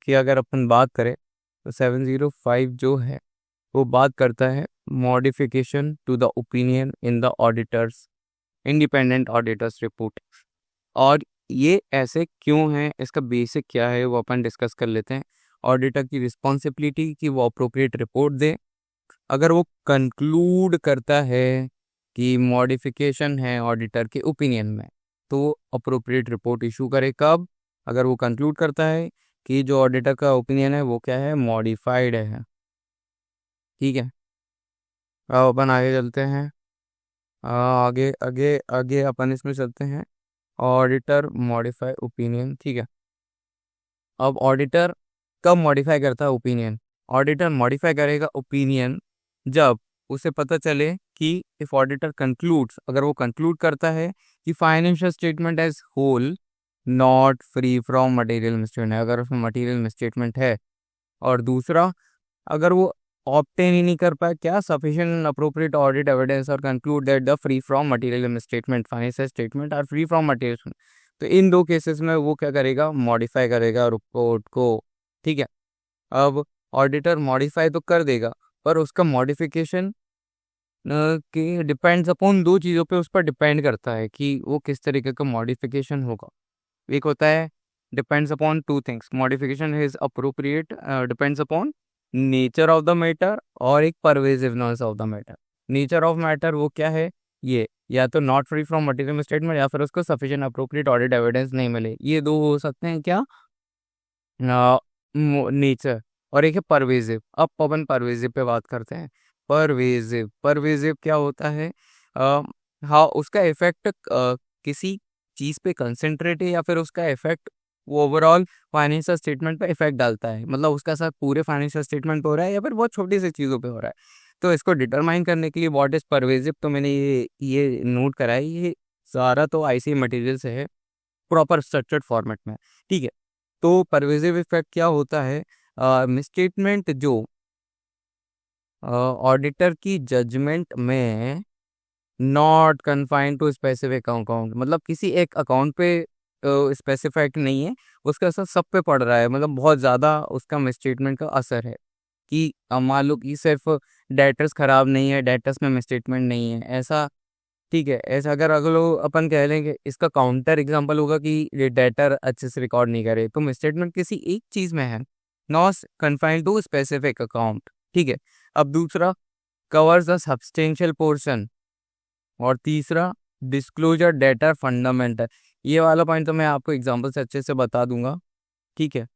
की अगर अपन बात करें तो 705 जो है वो बात करता है modification to the opinion in the auditor's independent auditor's report. और ये ऐसे क्यों है, इसका बेसिक क्या है, वो अपन डिस्कस कर लेते हैं। ऑडिटर की रिस्पॉन्सिबिलिटी कि वो अप्रोप्रिएट रिपोर्ट दे। अगर वो कंक्लूड करता है कि मॉडिफिकेशन है ऑडिटर के ओपिनियन में, तो अप्रोप्रिएट रिपोर्ट इशू करे। कब? अगर वो कंक्लूड करता है कि जो ऑडिटर का ओपिनियन है वो क्या है, मॉडिफाइड है। ठीक है, अब अपन आगे चलते हैं। आगे आगे आगे अपन इसमें चलते हैं। Auditor modify opinion. ठीक है, अब ऑडिटर कब मॉडिफाई करता है ओपिनियन? ऑडिटर मॉडिफाई करेगा ओपिनियन जब उसे पता चले कि इफ ऑडिटर कंक्लूड्स, अगर वो कंक्लूड करता है कि financial statement as whole not free from material misstatement है, अगर उसमें मटेरियल मिसस्टेटमेंट है। और दूसरा, अगर वो ऑब्टेन ही नहीं कर पाए क्या सफिशिएंट अप्रोप्रिएट ऑडिट एविडेंस और conclude that the free from material misstatement financial statement are free from material, तो इन दो केसेस में वो क्या करेगा, मॉडिफाई करेगा रिपोर्ट को। ठीक है, अब ऑडिटर मॉडिफाई तो कर देगा, पर उसका मॉडिफिकेशन कि डिपेंड्स अपॉन दो चीज़ों पे उस पर डिपेंड करता है कि वो किस तरीके का मॉडिफिकेशन होगा। एक होता है depends upon two things, modification is appropriate depends upon nature of the matter और एक pervasiveness of the matter. Nature of matter वो क्या है, ये या तो not free from material statement या फिर उसको सफिशिएंट अप्रोप्रिएट ऑडिट एविडेंस नहीं मिले, ये दो हो सकते हैं क्या, नेचर। और एक है परवेजिव। अब अपन परवेजिव पे बात करते हैं। परवेजिव परवेजिव क्या होता है, हाँ उसका इफेक्ट किसी चीज पे कंसेंट्रेट है या फिर उसका इफेक्ट वो ओवरऑल फाइनेंशियल स्टेटमेंट पे इफेक्ट डालता है, मतलब उसका असर पूरे फाइनेंशियल स्टेटमेंट पे हो रहा है या फिर बहुत छोटी सी चीज़ों पे हो रहा है। तो इसको डिटरमाइन करने के लिए व्हाट इज परवेजिव, तो मैंने ये नोट करा है, ये सारा तो आईसी मटेरियल से है प्रॉपर स्ट्रक्चर्ड फॉर्मेट में। ठीक है, तो परवेजिव इफेक्ट क्या होता है, मिसस्टेटमेंट जो ऑडिटर की जजमेंट में not confined to specific account, मतलब किसी एक अकाउंट पे स्पेसिफाइड नहीं है, उसका असर सब पे पड़ रहा है, मतलब बहुत ज़्यादा उसका मिसस्टेटमेंट का असर है। कि मान लो कि सिर्फ डेटर्स खराब नहीं है, डेटर्स में मिसस्टेटमेंट नहीं है, ऐसा। ठीक है, ऐसा अगर अगलो अपन कह लेंगे, इसका काउंटर एग्जांपल होगा कि डेटर अच्छे से रिकॉर्ड नहीं करे, तो मिसस्टेटमेंट किसी एक चीज़ में है, not confined to specific account. ठीक है, अब दूसरा कवर्स द सब्सटेंशियल पोर्शन, और तीसरा डिस्क्लोजर डेटा फंडामेंटल। ये वाला पॉइंट तो मैं आपको एग्जांपल से अच्छे से बता दूंगा। ठीक है,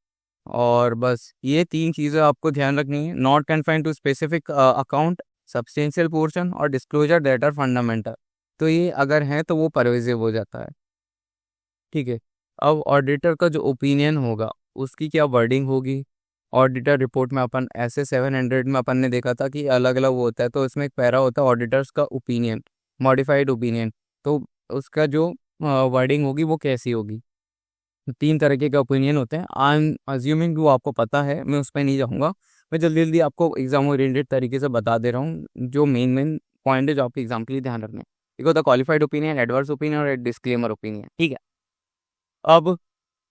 और बस ये तीन चीज़ें आपको ध्यान रखनी है, not confined to specific account, substantial portion और डिस्क्लोजर डेटा फंडामेंटल। तो ये अगर है तो वो परवेजिव हो जाता है। ठीक है, अब ऑडिटर का जो ओपिनियन होगा उसकी क्या वर्डिंग होगी। ऑडिटर रिपोर्ट में अपन ऐसे 700 में अपन ने देखा था कि अलग अलग वो होता है, तो इसमें एक पैरा होता है ऑडिटर्स का ओपिनियन, मॉडिफाइड ओपिनियन। तो उसका जो वर्डिंग होगी वो कैसी होगी। तो तीन तरीके के ओपिनियन होते हैं, आई एम अज्यूमिंग वो आपको पता है, मैं उस पर नहीं जाऊँगा। मैं जल्दी जल्दी आपको एग्जाम ओरिएंटेड तरीके से बता दे रहा हूँ जो मेन मेन पॉइंट है जो आपके एग्जाम के लिए ध्यान रखने हैं। एक होता है क्वालिफाइड ओपिनियन, एडवर्स ओपिनियन और डिस्क्लेमर ओपिनियन। ठीक है, अब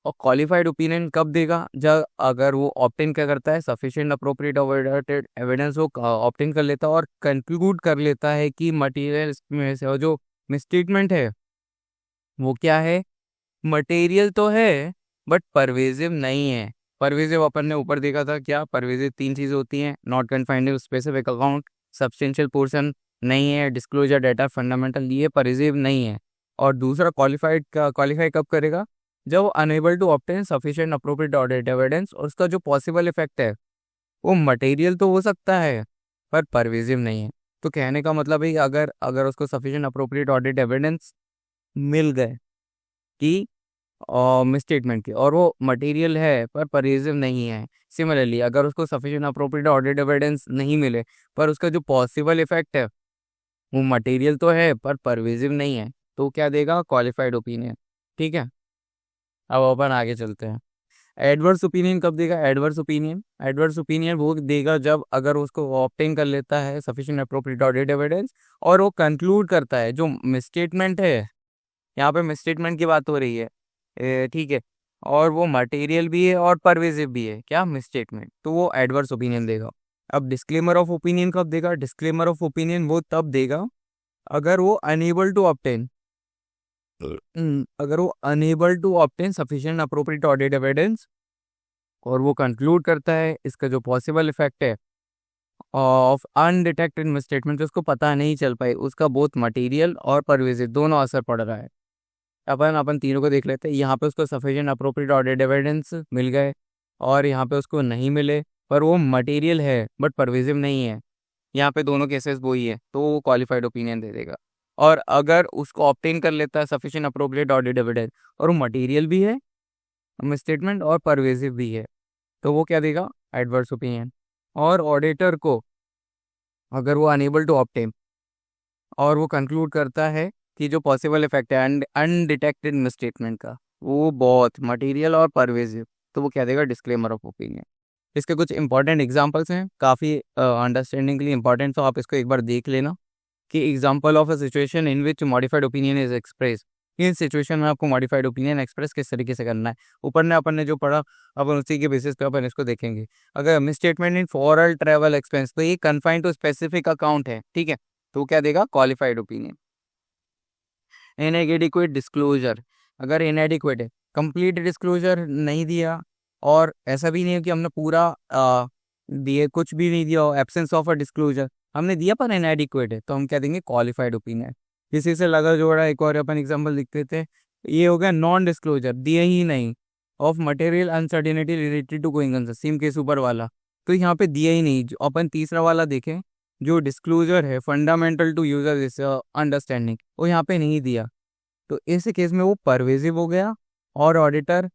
और क्वालिफाइड ओपिनियन कब देगा, जब अगर वो ऑप्टेन क्या करता है, सफिशिएंट अप्रोप्रिएट ऑडिटेड एविडेंस वो ऑप्टेन कर लेता है और कंक्लूड कर लेता है कि मटेरियल में से जो मिसस्टेटमेंट है वो क्या है, मटेरियल तो है बट परवेजिव नहीं है। परवेजिव अपन ने ऊपर देखा था, क्या परवेजिव तीन चीज़ें होती हैं, not confined to specific account, substantial portion नहीं है, डिस्क्लोजर डेटा फंडामेंटल, ये परवेजिव नहीं है। और दूसरा क्वालिफाइड का क्वालिफाई कब करेगा, जब unable to obtain sufficient appropriate audit evidence, और उसका जो पॉसिबल इफेक्ट है वो मटेरियल तो हो सकता है पर परवेजिव नहीं है। तो कहने का मतलब है कि अगर अगर उसको सफिशिएंट अप्रोप्रिएट ऑडिट एविडेंस मिल गए कि मिसस्टेटमेंट की, और वो मटेरियल है पर परवेजिव नहीं है। सिमिलरली अगर उसको सफिशिएंट अप्रोप्रिएट ऑडिट एविडेंस नहीं मिले पर उसका जो पॉसिबल इफेक्ट है वो मटेरियल तो है पर परवेजिव नहीं है, तो क्या देगा, क्वालिफाइड ओपिनियन। ठीक है, अब अपन आगे चलते हैं। एडवर्स ओपिनियन कब देगा, एडवर्स ओपिनियन वो देगा जब अगर उसको ऑब्टेन कर लेता है सफिशिएंट अप्रोप्रिएट ऑडिट एविडेंस और वो कंक्लूड करता है जो मिसस्टेटमेंट है, यहाँ पे मिसस्टेटमेंट की बात हो रही है। ठीक है, और वो मटेरियल भी है और परवेजिव भी है, क्या मिसस्टेटमेंट, तो वो एडवर्स ओपिनियन देगा। अब डिस्क्लेमर ऑफ ओपिनियन कब देगा? डिस्क्लेमर ऑफ ओपिनियन वो तब देगा अगर वो अनेबल टू ऑब्टेन अगर वो unable to obtain sufficient appropriate audit evidence, और वो कंक्लूड करता है इसका जो पॉसिबल इफेक्ट है ऑफ अनडिटेक्टेड मिसस्टेटमेंट, तो उसको पता नहीं चल पाई, उसका बहुत मटेरियल और परवेजिव दोनों असर पड़ रहा है। अपन अपन तीनों को देख लेते हैं। यहाँ पे उसको सफिशिएंट अप्रोप्रिएट ऑडिट एविडेंस मिल गए, और यहाँ पे उसको नहीं मिले, पर वो मटेरियल है बट परवेजिव नहीं है। यहाँ पे दोनों केसेस वही है, तो वो क्वालिफाइड ओपिनियन दे देगा। और अगर उसको ऑब्टेन कर लेता है सफिशिएंट अप्रोप्रिएट ऑडिट एविडेंस, और वो मटेरियल भी है स्टेटमेंट और परवेजिव भी है, तो वो क्या देगा? Adverse opinion. और ऑडिटर को अगर वो अनेबल टू ऑब्टेन और वो कंक्लूड करता है कि जो पॉसिबल इफेक्ट है अनडिटेक्टेड मिसस्टेटमेंट का वो बहुत मटेरियल और परवेजिव, तो वो क्या देगा? Disclaimer of opinion. इसके कुछ इंपॉर्टेंट एग्जांपल्स हैं, काफ़ी अंडरस्टैंडिंग के लिए इंपॉर्टेंट, तो आप इसको एक बार देख लेना कि example of a situation in which modified opinion is express. In situation में आपको मॉडिफाइड ओपिनियन एक्सप्रेस किस तरीके से करना है, ऊपर ने अपन ने जो पढ़ा अपन उसी के बेसिस पे अपन इसको देखेंगे। अगर misstatement in foreign travel expense, तो ये कन्फाइंड टू स्पेसिफिक अकाउंट है, ठीक है, तो क्या देगा? Qualified opinion. इनएडिक्वेट डिस्क्लोजर, अगर इनएडिक्वेट है, कंप्लीट डिस्क्लोजर नहीं दिया, और ऐसा भी नहीं है कि हमने पूरा दिए कुछ भी नहीं दिया, एब्सेंस ऑफ अ डिस्क्लोजर हमने दिया पर इनएडिक्वेट है, तो हम क्या देंगे? Qualified opinion. इसी से लगा जोड़ा एक और अपन एग्जांपल लिखते थे, ये हो गया नॉन डिस्क्लोजर, दिए ही नहीं, of material uncertainty related to going concern, same case ऊपर वाला, तो यहाँ पे दिया ही नहीं। जो अपन तीसरा वाला देखें, जो डिस्क्लोजर है फंडामेंटल टू यूजर अंडरस्टैंडिंग, वो यहाँ पे नहीं दिया, तो इस केस में वो परवेजिव हो गया, और ऑडिटर,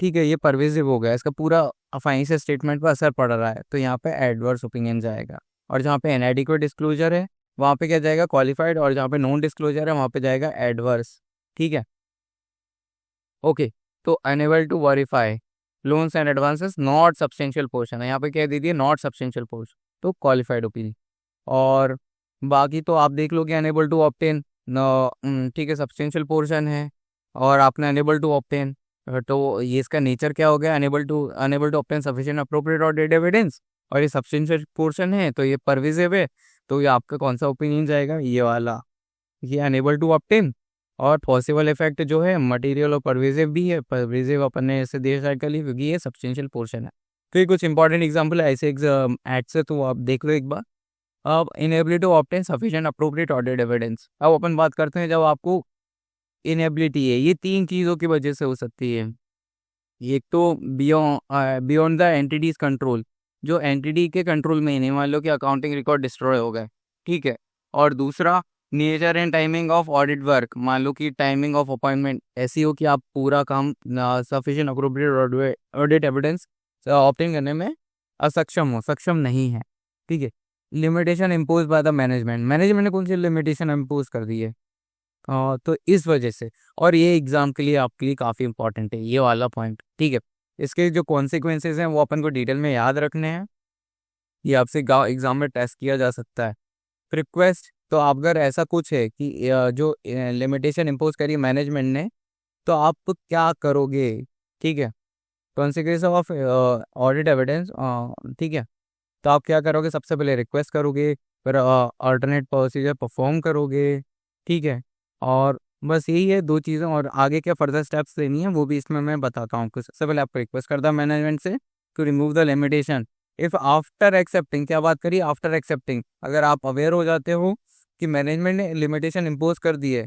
ठीक है, ये परवेजिव हो गया, इसका पूरा फाइनेंशियल स्टेटमेंट पर असर पड़ रहा है, तो यहाँ पे एडवर्स ओपिनियन जाएगा। और जहाँ पे इनएडिक्वेट डिस्क्लोजर है वहाँ पे क्या जाएगा? क्वालिफाइड, और जहाँ पे नॉन डिस्क्लोजर है वहाँ पे जाएगा एडवर्स, ठीक है। ओके, तो unable to verify loans and advances not substantial portion है, यहाँ पे क्या दे दिए? नॉट सब्सटेंशियल पोर्शन, तो क्वालिफाइड ओपिनियन। और बाकी तो आप देख लो कि अनेबल टू ऑब्टेन, ठीक है, सब्सटेंशियल पोर्शन है, और आपने अनेबल टू ऑब्टेन, तो ये इसका नेचर क्या हो गया? Unable to obtain sufficient appropriate और डेट एविडेंस, और ये सब्सटेंशियल पोर्शन है तो ये परवेजिव है, तो ये आपका कौन सा ओपिनियन जाएगा? ये वाला, ये अनेबल टू ऑब्टेन। और पॉसिबल इफेक्ट जो है मटेरियल और परवेजिव भी है, परवेजिव अपन ने ऐसे देर साइकिल ही, क्योंकि ये सब्सटेंशियल पोर्शन है। तो ये कुछ इंपॉर्टेंट एग्जाम्पल है ऐसे एड से, तो आप देख लो एक बार। अब inability to obtain sufficient appropriate audit evidence, अब अपन बात करते हैं जब आपको इनएबिलिटी है, ये तीन चीज़ों की वजह से हो सकती है। एक तो बियॉन्ड द एंटिटीज कंट्रोल, जो एंटिटी के कंट्रोल में ही नहीं, मान लो कि अकाउंटिंग रिकॉर्ड डिस्ट्रॉय हो गए, ठीक है। और दूसरा, nature and timing of audit work, मान लो कि टाइमिंग ऑफ अपॉइंटमेंट ऐसी हो कि आप पूरा काम sufficient appropriate audit evidence obtain करने में सक्षम नहीं है, ठीक है। Limitation impose by the management ने कौन सी लिमिटेशन इम्पोज कर दी है? तो इस वजह से, और ये एग्जाम के लिए आपके लिए काफ़ी इंपॉर्टेंट है ये वाला पॉइंट, ठीक है। इसके जो कॉन्सिक्वेंसेज हैं वो अपन को डिटेल में याद रखने हैं, ये आपसे एग्जाम में टेस्ट किया जा सकता है। रिक्वेस्ट, तो आप अगर ऐसा कुछ है कि जो लिमिटेशन इम्पोज करी मैनेजमेंट ने, तो आप क्या करोगे, ठीक है। कॉन्सिक्वेंस ऑफ ऑडिट एविडेंस, ठीक है, तो आप क्या करोगे? सबसे पहले रिक्वेस्ट करोगे, फिर अल्टरनेट प्रोसीजर परफॉर्म करोगे, ठीक है। और बस यही है दो चीज़ें, और आगे क्या फर्दर स्टेप्स लेनी है वो भी इसमें मैं बताता हूँ। सबसे पहले आपको रिक्वेस्ट करता हूँ मैनेजमेंट से to remove the limitation, if after accepting, क्या बात करिए? आफ्टर एक्सेप्टिंग, अगर आप अवेयर हो जाते हो कि मैनेजमेंट ने लिमिटेशन इम्पोज कर दी है,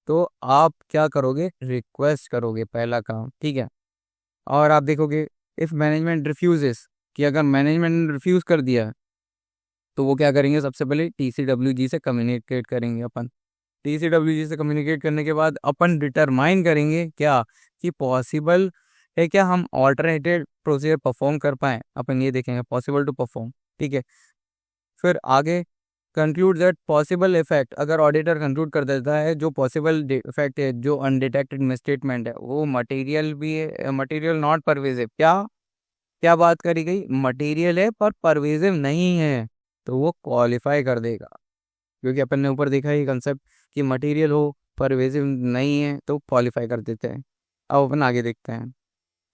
तो आप क्या करोगे? रिक्वेस्ट करोगे, पहला काम, ठीक है। और आप देखोगे इफ़ मैनेजमेंट रिफ्यूजेस, कि अगर मैनेजमेंट ने रिफ्यूज़ कर दिया तो वो क्या करेंगे? सबसे पहले TCWG से कम्युनिकेट करेंगे अपन। TCWG से कम्युनिकेट करने के बाद अपन डिटरमाइन करेंगे क्या, कि पॉसिबल है क्या हम ऑल्टरनेटिव प्रोसीजर परफॉर्म कर पाएँ, अपन ये देखेंगे पॉसिबल टू परफॉर्म, ठीक है। फिर आगे कंक्लूड दैट पॉसिबल इफेक्ट, अगर ऑडिटर कंक्लूड कर देता है जो पॉसिबल इफेक्ट है, जो अनडिटेक्टेड मिसस्टेटमेंट है, वो मटेरियल भी है, मटेरियल नॉट परवेजिव, क्या क्या बात करी गई? मटेरियल है पर परवेजिव नहीं है, तो वो क्वालिफाई कर देगा, क्योंकि अपन ने ऊपर देखा ये कंसेप्ट कि मटेरियल हो परवेजिव नहीं है तो क्वालिफाई कर देते हैं। अब अपन आगे देखते हैं।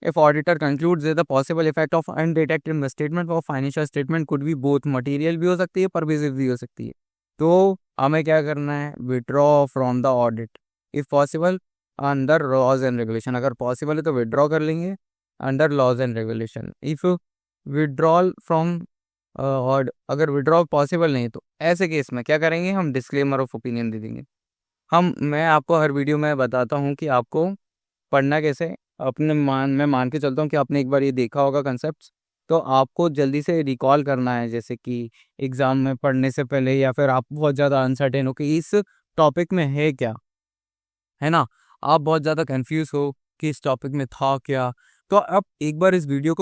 If auditor concludes the possible effect of undetected misstatement of financial statement could be both material भी हो सकती है, परवेसिव भी हो सकती है। तो हमें क्या करना है, withdraw from the audit if possible under laws and regulation. अगर पॉसिबल है तो विड्रॉ कर लेंगे under laws and regulation. If withdrawal from और अगर विड्रॉ पॉसिबल नहीं तो ऐसे केस में क्या करेंगे, हम डिस्क्लेमर ऑफ ओपिनियन दे देंगे। मैं आपको हर वीडियो में बताता हूँ कि आपको पढ़ना कैसे। मैं मान के चलता हूँ कि आपने एक बार ये देखा होगा कंसेप्ट, तो आपको जल्दी से रिकॉल करना है, जैसे कि एग्ज़ाम में पढ़ने से पहले, या फिर आप बहुत ज़्यादा अनसर्टेन हो कि इस टॉपिक में है क्या, है ना, आप बहुत ज़्यादा कंफ्यूज हो कि इस टॉपिक में था क्या, तो आप एक बार इस वीडियो को